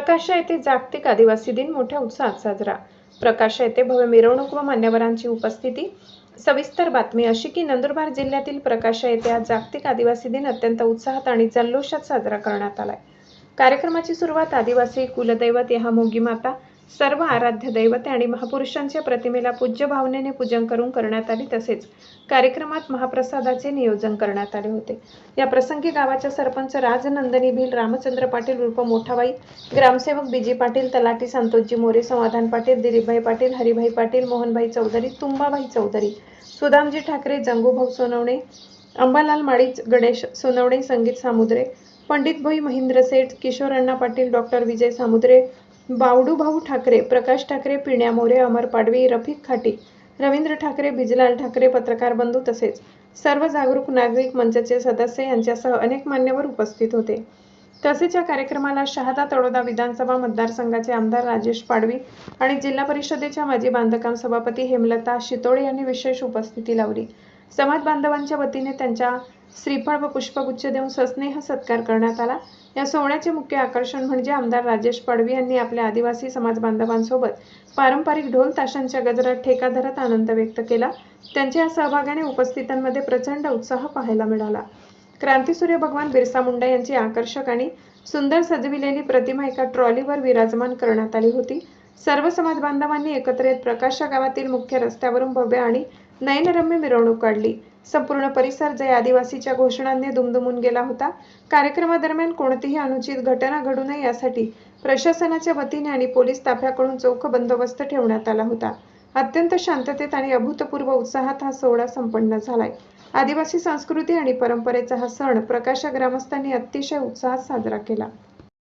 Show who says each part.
Speaker 1: प्रकाशा येथे जागतिक आदिवासी दिन मोठ्या उत्साहात साजरा। प्रकाशा येथे भव्य मिरवणूक व मान्यवरांची उपस्थिती। सविस्तर बातमी अशी की नंदुरबार जिल्ह्यातील प्रकाशा येथे आज जागतिक आदिवासी दिन अत्यंत उत्साहात आणि जल्लोषात साजरा करण्यात आलाय। कार्यक्रमाची सुरुवात आदिवासी कुलदैवत याहामोगी माता, सर्व आराध्य दैवते आणि महापुरुषांच्या प्रतिमेला पूज्य भावनेने पूजन करून करण्यात आली। तसेच कार्यक्रमात महाप्रसादाचे नियोजन करण्यात आले होते। या प्रसंगी गावाच्या सरपंच राजनंदिनी भिल, रामचंद्र पाटील उर्फ मोठाबाई, ग्रामसेवक बीजी पाटील, तलाठी संतोषजी मोरे, समाधान पाटील, दिलीपभाई पाटील, हरिभाई पाटील, मोहनभाई चौधरी, तुंबाभाई चौधरी, सुदामजी ठाकरे, जंगूभाऊ सोनवणे, अंबालाल माळी, गणेश सोनवणे, संगीत सामुद्रे, पंडित भाई महेंद्र सेठ, किशोरअण्णा पाटील, डॉक्टर विजय सामुद्रे, बावडूभाऊ ठाकरे, प्रकाश ठाकरे, पिण्या मोरे, अमर पाडवी, रफिक खाटी, रवींद्र ठाकरे, बिजलाल ठाकरे, पत्रकार बंधू तसेच सर्व जागरूक नागरिक मंचचे सदस्य यांच्यासह अनेक मान्यवर उपस्थित होते। तसेच या कार्यक्रमाला शहादा तळोदा विधानसभा मतदारसंघाचे आमदार राजेश पाडवी आणि जिल्हा परिषदेच्या माजी बांधकाम सभापती हेमलता शितोळे यांनी विशेष उपस्थिती लावली। समाज बांधवांच्या वतीने त्यांच्या श्रीफळ व पुष्पगुच्छ देऊन सस्नेह सत्कार करण्यात आला। या सोहळ्याचे मुख्य आकर्षण म्हणजे आमदार राजेश पाडवी यांनी आपल्या आदिवासी समाज बांधवांसोबत पारंपरिक ढोल ताशांच्या गजरात ठेका धरत आनंद व्यक्त केला। त्यांच्या या सहभागाने उपस्थितांमध्ये प्रचंड उत्साह पाहायला मिळाला। क्रांतीसूर्य भगवान बिरसा मुंडा यांची आकर्षक आणि सुंदर सजविलेली प्रतिमा एका ट्रॉलीवर विराजमान करण्यात आली होती। सर्व समाज बांधवांनी एकत्र येत प्रकाशा गावातील मुख्य रस्त्यावरून भव्य आणि नयनरम्य मिरवणूक काढली। संपूर्ण परिसर जय आदिवासीच्या घोषणांनी दुमदुमून गेला होता। कार्यक्रमादरम्यान कोणतीही अनुचित घटना घडू नये यासाठी प्रशासनाच्या वतीने आणि पोलीस ताफ्याकडून चोख बंदोबस्त ठेवण्यात आला होता। अत्यंत शांततेत आणि अभूतपूर्व उत्साहात हा सोहळा संपन्न झालाय। आदिवासी संस्कृती आणि परंपरेचा हा सण प्रकाशा ग्रामस्थांनी अतिशय उत्साहात साजरा केला।